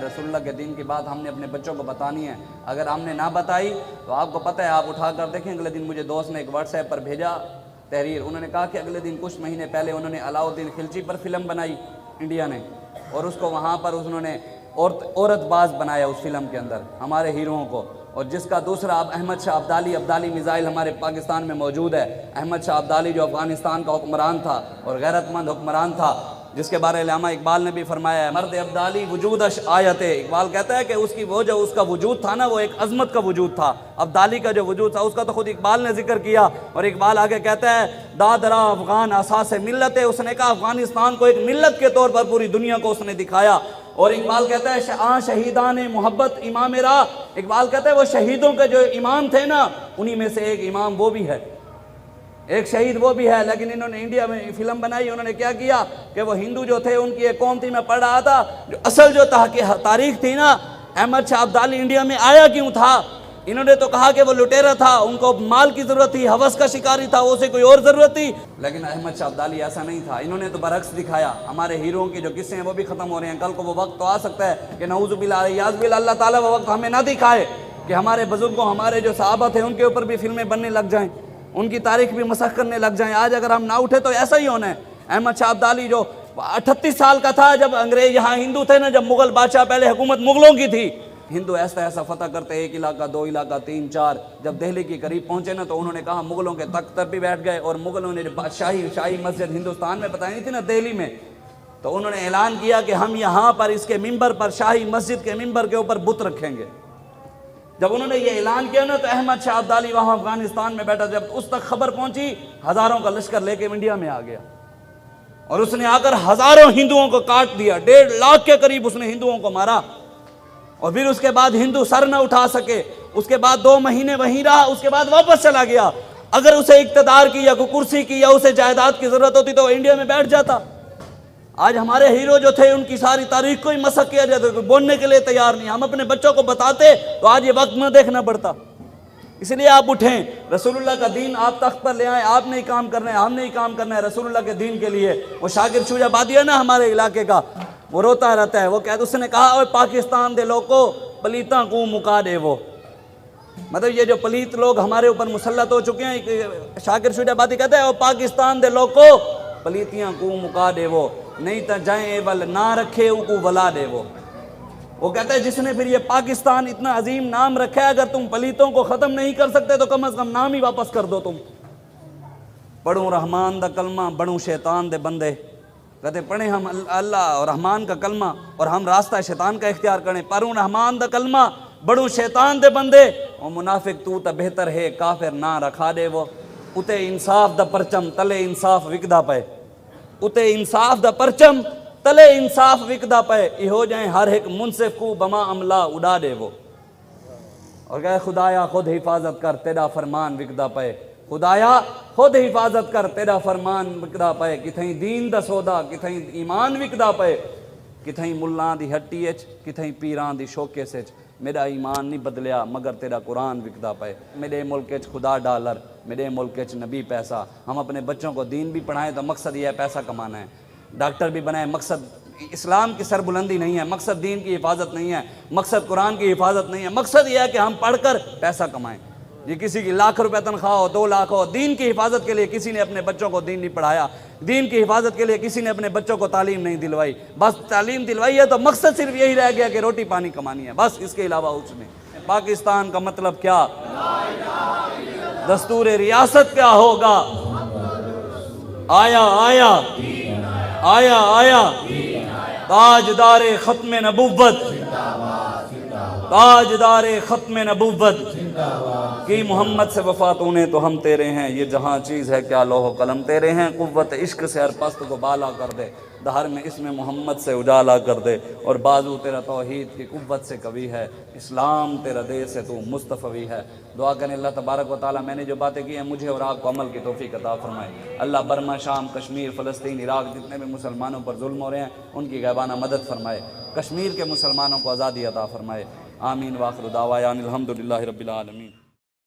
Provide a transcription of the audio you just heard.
رسول اللہ کے دین کی بات ہم نے اپنے بچوں کو بتانی ہے. اگر ہم نے نہ بتائی تو آپ کو پتہ ہے، آپ اٹھا کر دیکھیں. اگلے دن مجھے دوست نے ایک واٹس ایپ پر بھیجا تحریر. انہوں نے کہا کہ اگلے دن کچھ مہینے پہلے انہوں نے علاؤالدین خلجی پر فلم بنائی انڈیا نے، اور اس کو وہاں پر انہوں نے عورت باز بنایا اس فلم کے اندر ہمارے ہیروؤں کو. اور جس کا دوسرا اب احمد شاہ ابدالی میزائل ہمارے پاکستان میں موجود ہے. احمد شاہ ابدالی جو افغانستان کا حکمران تھا اور غیرت مند حکمران تھا، جس کے بارے علامہ اقبال نے بھی فرمایا ہے، مرد ابدالی وجودش آیت. اقبال کہتا ہے کہ اس کی وہ جو اس کا وجود تھا نا، وہ ایک عظمت کا وجود تھا. ابدالی کا جو وجود تھا اس کا تو خود اقبال نے ذکر کیا. اور اقبال آگے کہتا ہے، دادرا افغان اساس ملت ہے. اس نے کہا افغانستان کو ایک ملت کے طور پر پوری دنیا کو اس نے دکھایا. اور اقبال کہتا ہے شہیدان محبت امام راہ. اقبال کہتا ہے وہ شہیدوں کے جو امام تھے نا، انہی میں سے ایک امام وہ بھی ہے، ایک شہید وہ بھی ہے. لیکن انہوں نے انڈیا میں فلم بنائی. انہوں نے کیا کیا کہ وہ ہندو جو تھے، ان کی ایک قوم تھی، میں پڑھ رہا تھا، جو اصل جو تاریخ تھی نا، احمد شاہ ابدالی انڈیا میں آیا کیوں تھا. انہوں نے تو کہا کہ وہ لٹیرا تھا، ان کو مال کی ضرورت تھی، ہوس کا شکاری تھا، اسے کوئی اور ضرورت تھی. لیکن احمد شاہ ابدالی ایسا نہیں تھا. انہوں نے تو برعکس دکھایا. ہمارے ہیروؤں کے جو قصے ہیں وہ بھی ختم ہو رہے ہیں. کل کو وہ وقت تو آ سکتا ہے کہ نعوذ باللہ یاذ باللہ اللہ تعالیٰ وہ وقت ہمیں نہ دکھائے کہ ہمارے بزرگوں، ہمارے جو صحابہ تھے، ان کے اوپر بھی فلمیں بننے لگ جائیں، ان کی تاریخ بھی مسخ کرنے لگ جائیں. آج اگر ہم نہ اٹھے تو ایسا ہی ہونا ہے. احمد شاہ ابدالی جو 38 سال کا تھا جب انگریز یہاں ہندو تھے نا، جب مغل بادشاہ، پہلے حکومت مغلوں کی تھی، ہندو ایسا ایسا فتح کرتے، ایک علاقہ، دو علاقہ، 3 4. جب دہلی کے قریب پہنچے نا تو انہوں نے کہا، مغلوں کے تخت پر بھی بیٹھ گئے. اور مغلوں نے شاہی مسجد ہندوستان میں بتائی نہیں تھی نا، دہلی میں، تو انہوں نے اعلان کیا کہ ہم یہاں پر اس کے ممبر پر، شاہی مسجد کے ممبر کے اوپر بت رکھیں گے. جب انہوں نے یہ اعلان کیا نا تو احمد شاہ ابدالی وہاں افغانستان میں بیٹھا. جب اس تک خبر پہنچی، ہزاروں کا لشکر لے کے انڈیا میں آ گیا، اور اس نے آ کر ہزاروں ہندوؤں کو کاٹ دیا. 1.5 لاکھ کے قریب اس نے ہندوؤں کو مارا. اور پھر اس کے بعد ہندو سر نہ اٹھا سکے. اس کے بعد 2 مہینے وہیں رہا. اس کے بعد واپس چلا گیا. اگر اسے اقتدار کی یا کوئی کرسی کی یا اسے جائیداد کی ضرورت ہوتی تو انڈیا میں بیٹھ جاتا. آج ہمارے ہیرو جو تھے، ان کی ساری تاریخ کو ہی مسخ کیا جاتا، کوئی بولنے کے لیے تیار نہیں. ہم اپنے بچوں کو بتاتے تو آج یہ وقت نہ دیکھنا پڑتا. اس لیے آپ اٹھیں، رسول اللہ کا دین آپ تخت پر لے آئیں. آپ نے ہی کام کرنا ہے، ہم نے ہی کام کرنا ہے رسول اللہ کے دین کے لیے. وہ شاکر شوجہ بادی ہے نا ہمارے علاقے کا، وہ روتا رہتا ہے. وہ کہتا، اس نے کہا، اوے پاکستان دے لوگوں پلیتاں کو مکا دے. وہ مطلب یہ جو پلیت لوگ ہمارے اوپر مسلط ہو چکے ہیں، شاکر شوجہ بادی کہتا ہے، او پاکستان دے لوگوں پلیتیاں کو مکا دے. وہ نہیں تا جائیں ول نہ رکھے او کو ولا دے. وہ کہتا ہے جس نے پھر یہ پاکستان اتنا عظیم نام رکھا ہے، اگر تم پلیتوں کو ختم نہیں کر سکتے تو کم از کم نام ہی واپس کر دو. تم پڑھوں رحمان دا کلمہ، بڑھوں شیطان دے بندے. کہتے پڑھیں ہم اللہ اور رحمان کا کلمہ اور ہم راستہ شیطان کا اختیار کریں. پڑھوں رحمان دا کلمہ، بڑھوں شیطان دے بندے. او منافق تو تا بہتر ہے، کافر نہ رکھا دے. وہ اتے انصاف دا پرچم، تلے انصاف وکدا پے. اتے انصاف دا پرچم، تلے انصاف وکدا پے. یہ ہو جائیں ہر ایک منصف کو بما عملہ اڑا دے. وہ اور کہے، خدایا خود حفاظت کر، تیرا فرمان وکدا پے. خدایا خود حفاظت کر، تیرا فرمان وکدا پے. کتھیں دین دا سودا، کتھیں ایمان وکدا پے. کتھیں ملان دی ہٹی اچ، کتھیں پیران دی شوکے سچ. میرا ایمان نہیں بدلیا مگر تیرا قرآن وکدا پے. میرے ملک اچ خدا ڈالر، میرے ملک اچ نبی پیسہ. ہم اپنے بچوں کو دین بھی پڑھائیں تو مقصد یہ ہے پیسہ کمانا ہے. ڈاکٹر بھی بنائیں، مقصد اسلام کی سربلندی نہیں ہے، مقصد دین کی حفاظت نہیں ہے، مقصد قرآن کی حفاظت نہیں ہے. مقصد یہ ہے کہ ہم پڑھ کر پیسہ کمائیں. یہ کسی کی 1 لاکھ روپے تنخواہ ہو، 2 لاکھ ہو، دین کی حفاظت کے لیے کسی نے اپنے بچوں کو دین نہیں پڑھایا. دین کی حفاظت کے لیے کسی نے اپنے بچوں کو تعلیم نہیں دلوائی. بس تعلیم دلوائی ہے تو مقصد صرف یہی رہ گیا کہ روٹی پانی کمانی ہے، بس. اس کے علاوہ اس میں پاکستان کا مطلب کیا، دستور ریاست کیا ہوگا. آیا آیا آیا آیا تاجدار ختم نبوت، تاجدار ختم نبوت کی محمد سے وفا تو نے تو ہم تیرے ہیں. یہ جہاں چیز ہے کیا لوح و قلم تیرے ہیں. قوت عشق سے ہر پست کو بالا کر دے، دہر میں اسم محمد سے اجالا کر دے. اور بازو تیرا توحید کی قوت سے قوی ہے، اسلام تیرا دیس ہے تو مصطفی ہے. دعا کریں اللہ تبارک و تعالیٰ میں نے جو باتیں کی ہیں مجھے اور آپ کو عمل کی توفیق عطا فرمائے. اللہ برما، شام، کشمیر، فلسطین، عراق جتنے بھی مسلمانوں پر ظلم ہو رہے ہیں ان کی غیبانہ مدد فرمائے. کشمیر کے مسلمانوں کو آزادی عطا فرمائے. آمین. واخر دعوانا الحمدللہ رب العالمین.